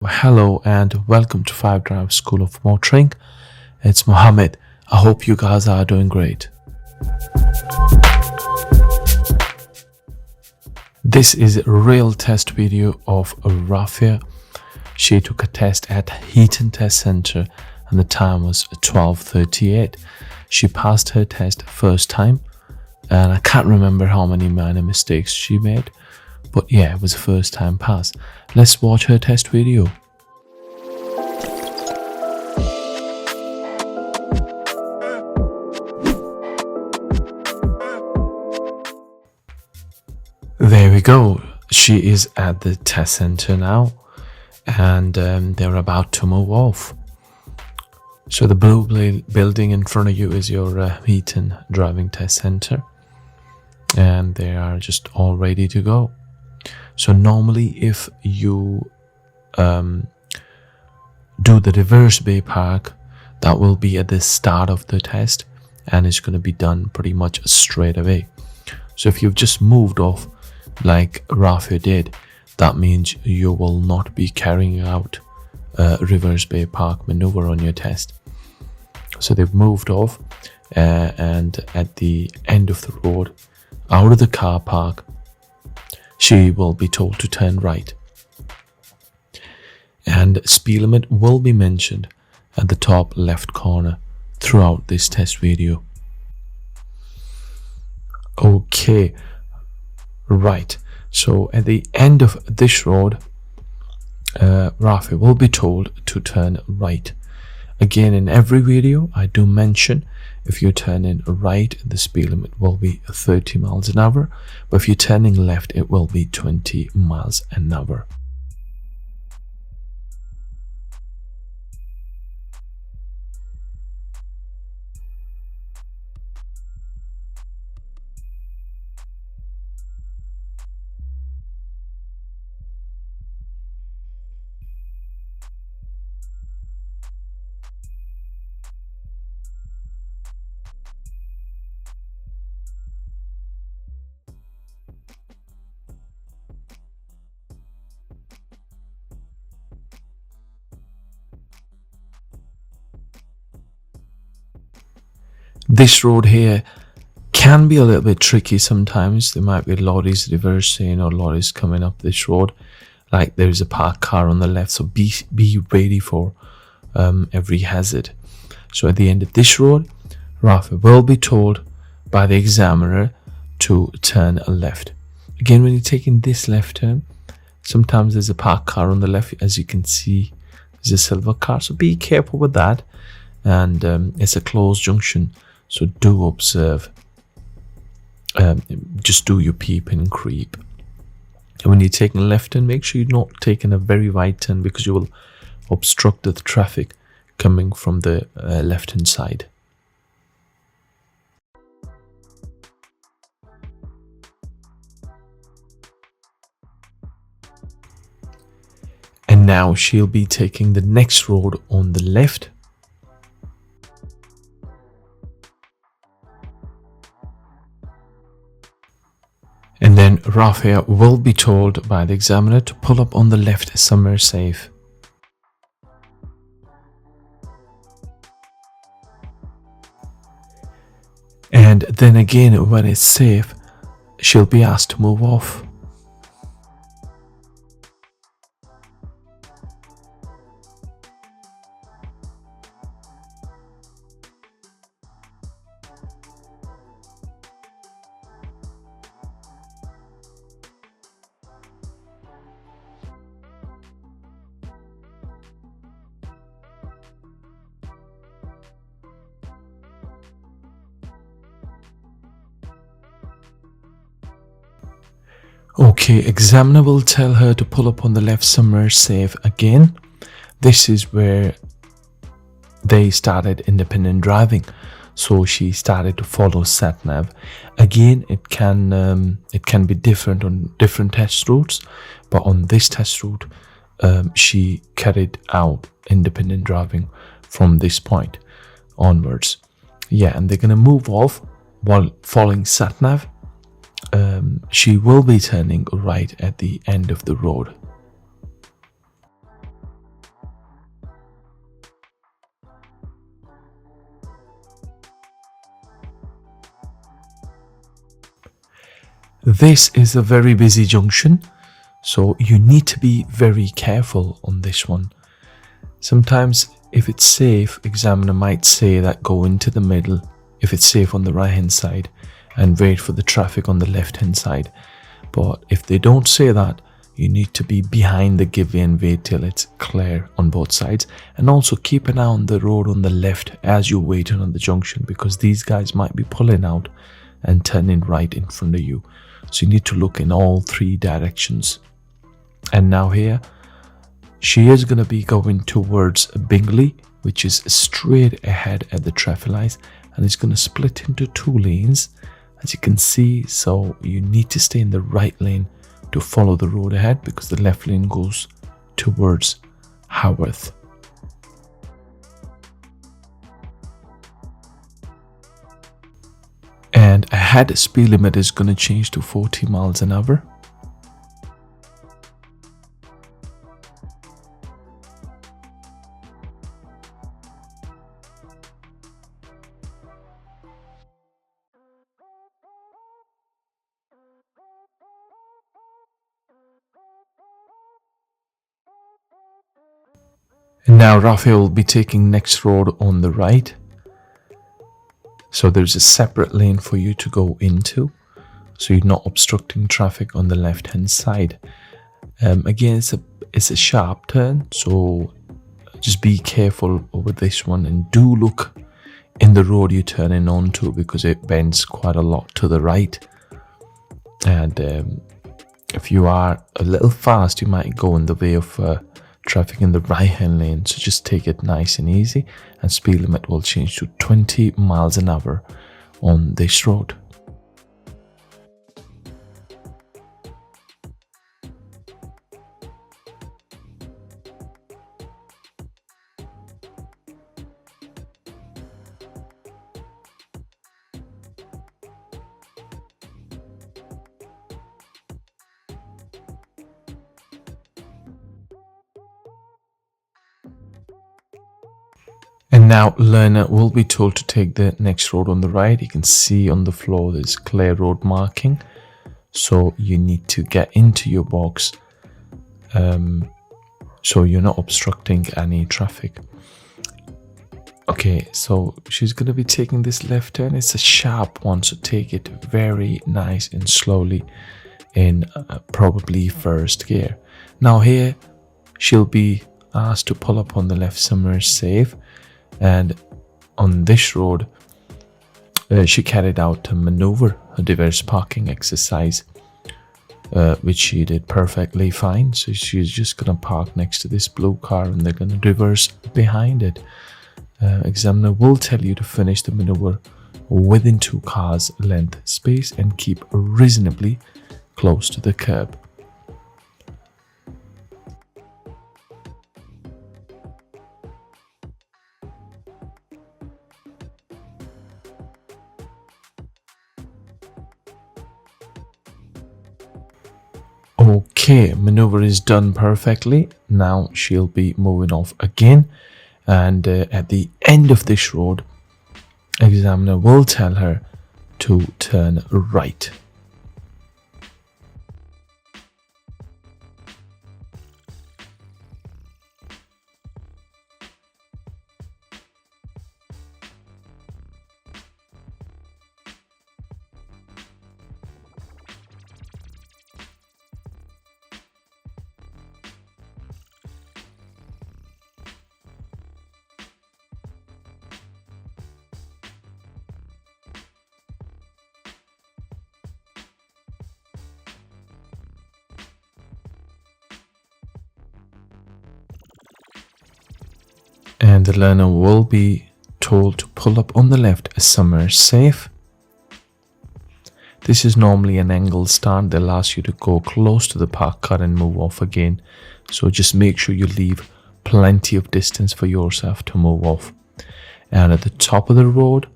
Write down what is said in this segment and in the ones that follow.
Hello and welcome to 5 Drive School of Motoring. It's Mohammed. I hope you guys are doing great. This is a real test video of Rafia. She took a test at Heaton Test Center and the time was 12:38. She passed her test first time and I can't remember how many minor mistakes she made. But yeah, it was a first time pass. Let's watch her test video. There we go. She is at the test center now and they're about to move off. So the blue building in front of you is your Heaton driving test center and they are just all ready to go. So normally if you do the reverse bay park, that will be at the start of the test and it's going to be done pretty much straight away. So if you've just moved off like Rafia did, that means you will not be carrying out reverse bay park maneuver on your test. So they've moved off and at the end of the road, out of the car park, she will be told to turn right. And speed limit will be mentioned at the top left corner throughout this test video. Okay, right. So at the end of this road, Rafia will be told to turn right. Again, in every video, I do mention if you're turning right, the speed limit will be 30 miles an hour. But if you're turning left, it will be 20 miles an hour. This road here can be a little bit tricky sometimes. There might be lorries reversing or lorries coming up this road. Like there is a parked car on the left, so be ready for every hazard. So at the end of this road, Rafia will be told by the examiner to turn left. Again, when you're taking this left turn, sometimes there's a parked car on the left. As you can see, there's a silver car, so be careful with that. And it's a closed junction, so do observe. Just do your peep and creep. And when you're taking a left turn, make sure you're not taking a very wide turn because you will obstruct the traffic coming from the left hand side. And now she'll be taking the next road on the left. And then Rafia will be told by the examiner to pull up on the left somewhere safe. And then again, when it's safe, she'll be asked to move off. Okay, examiner will tell her to pull up on the left somewhere safe again. This is where they started independent driving. So she started to follow sat-nav. Again, it can be different on different test routes, but on this test route, she carried out independent driving from this point onwards. Yeah, and they're gonna move off while following sat-nav. She will be turning right at the end of the road. This is a very busy junction, so you need to be very careful on this one. Sometimes if it's safe, examiner might say that go into the middle if it's safe on the right hand side and wait for the traffic on the left hand side. But if they don't say that, you need to be behind the give-way and wait till it's clear on both sides, and also keep an eye on the road on the left as you're waiting on the junction, because these guys might be pulling out and turning right in front of you. So you need to look in all three directions. And now here, she is going to be going towards Bingley, which is straight ahead at the traffic lights, and it's going to split into two lanes, as you can see. So you need to stay in the right lane to follow the road ahead, because the left lane goes towards Haworth. And ahead, speed limit is going to change to 40 miles an hour. And now Rafia will be taking next road on the right. So there's a separate lane for you to go into, so you're not obstructing traffic on the left hand side. Again, it's a sharp turn, so just be careful over this one, and do look in the road you're turning onto, because it bends quite a lot to the right. And if you are a little fast, you might go in the way of traffic in the right hand lane. So just take it nice and easy, and speed limit will change to 20 miles an hour on this road. And now learner will be told to take the next road on the right. You can see on the floor there's clear road marking, so you need to get into your box so you're not obstructing any traffic. Okay, so she's going to be taking this left turn. It's a sharp one, so take it very nice and slowly in probably first gear. Now here she'll be asked to pull up on the left somewhere safe. And on this road, she carried out a Manoeuvre, a diverse parking exercise, which she did perfectly fine. So she's just going to park next to this blue car, and they're going to reverse behind it. Examiner will tell you to finish the Manoeuvre within 2 cars length space and keep reasonably close to the curb. Okay, Manoeuvre is done perfectly. Now she'll be moving off again, and at the end of this road, examiner will tell her to turn right. And the learner will be told to pull up on the left somewhere safe. This is normally an angle start. They'll ask you to go close to the parked car and move off again. So just make sure you leave plenty of distance for yourself to move off. And at the top of the road,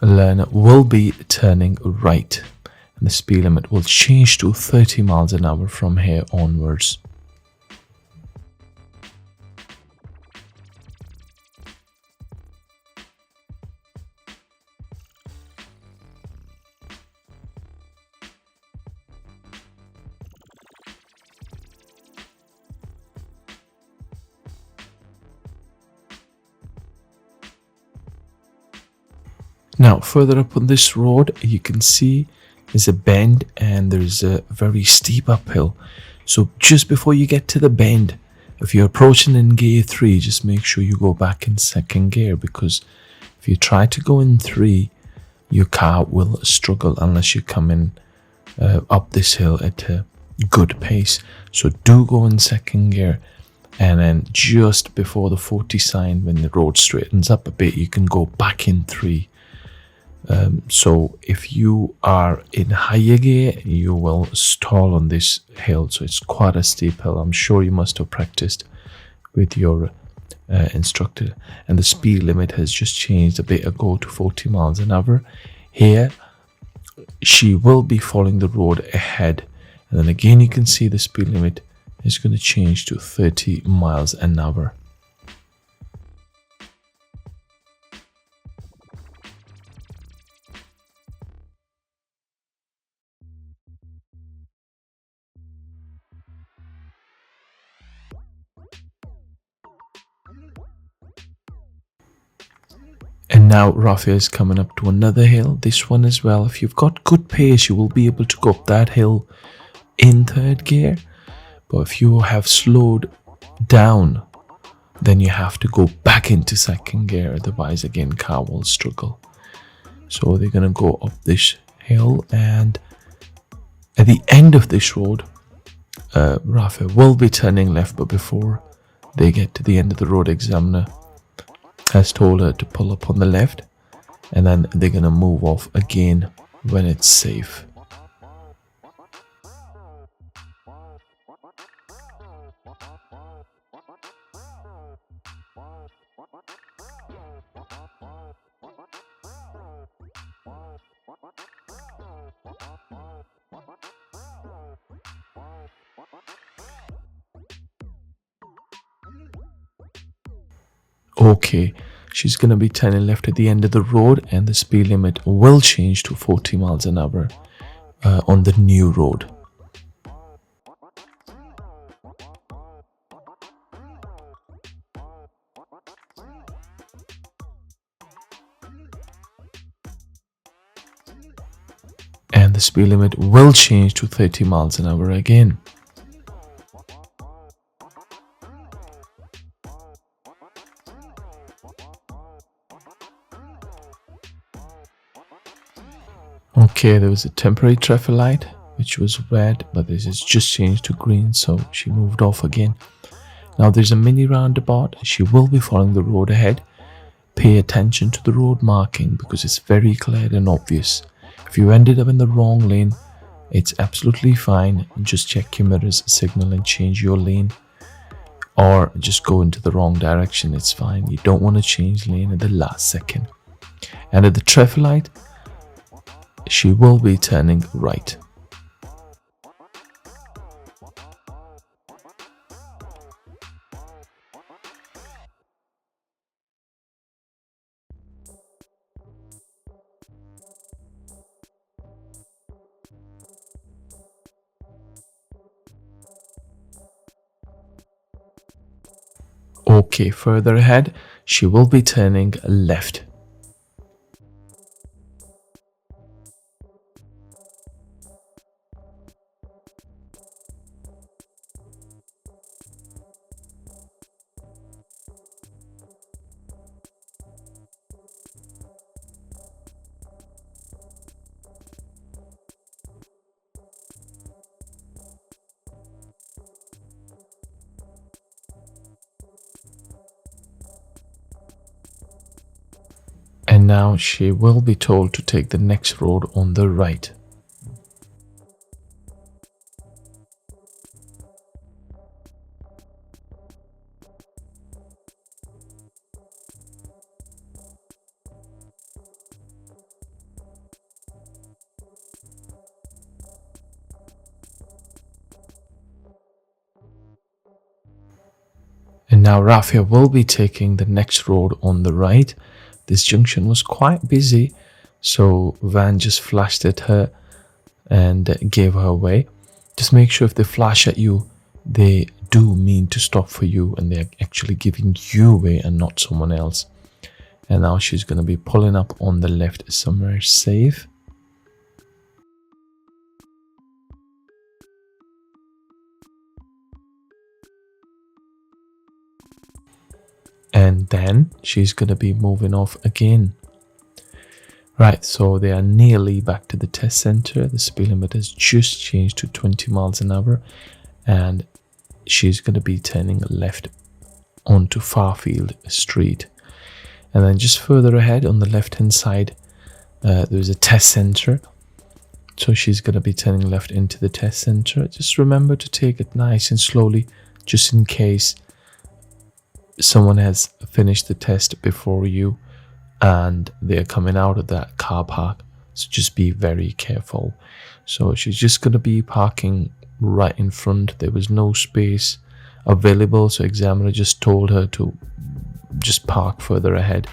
a learner will be turning right, and the speed limit will change to 30 miles an hour from here onwards. Now, further up on this road, you can see there's a bend and there's a very steep uphill. So just before you get to the bend, if you're approaching in gear 3, just make sure you go back in second gear, because if you try to go in 3, your car will struggle unless you come in up this hill at a good pace. So do go in second gear, and then just before the 40 sign, when the road straightens up a bit, you can go back in 3. So if you are in higher gear, you will stall on this hill. So it's quite a steep hill. I'm sure you must have practiced with your instructor. And the speed limit has just changed a bit ago to 40 miles an hour. Here, she will be following the road ahead. And then again, you can see the speed limit is going to change to 30 miles an hour. And now Rafia is coming up to another hill, this one as well. If you've got good pace, you will be able to go up that hill in third gear. But if you have slowed down, then you have to go back into second gear. Otherwise, again, car will struggle. So they're going to go up this hill, and at the end of this road, Rafia will be turning left, but before they get to the end of the road, examiner has told her to pull up on the left, and then they're going to move off again when it's safe. Okay, she's going to be turning left at the end of the road, and the speed limit will change to 40 miles an hour on the new road. And the speed limit will change to 30 miles an hour again. Okay, there was a temporary traffic light which was red, but this has just changed to green, so she moved off again. Now there's a mini roundabout. She will be following the road ahead. Pay attention to the road marking, because it's very clear and obvious. If you ended up in the wrong lane, it's absolutely fine. Just check your mirrors, signal, and change your lane, or just go into the wrong direction. It's fine. You don't want to change lane at the last second. And at the traffic light, she will be turning right. Okay, further ahead, she will be turning left. And now she will be told to take the next road on the right. And now Rafia will be taking the next road on the right. This junction was quite busy, so Van just flashed at her and gave her away. Just make sure if they flash at you, they do mean to stop for you, and they're actually giving you away and not someone else. And now she's going to be pulling up on the left somewhere safe. And then she's going to be moving off again. Right, so they are nearly back to the test center. The speed limit has just changed to 20 miles an hour. And she's going to be turning left onto Farfield Street. And then just further ahead on the left hand side, there's a test center. So she's going to be turning left into the test center. Just remember to take it nice and slowly, just in case someone has finished the test before you and they're coming out of that car park. So just be very careful. So she's just going to be parking right in front. There was no space available, so examiner just told her to just park further ahead.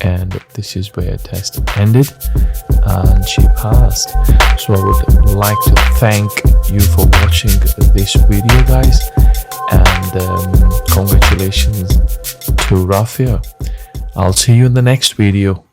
And this is where test ended and she passed. So I would like to thank you for watching this video, guys, and congratulations to Rafia. I'll see you in the next video.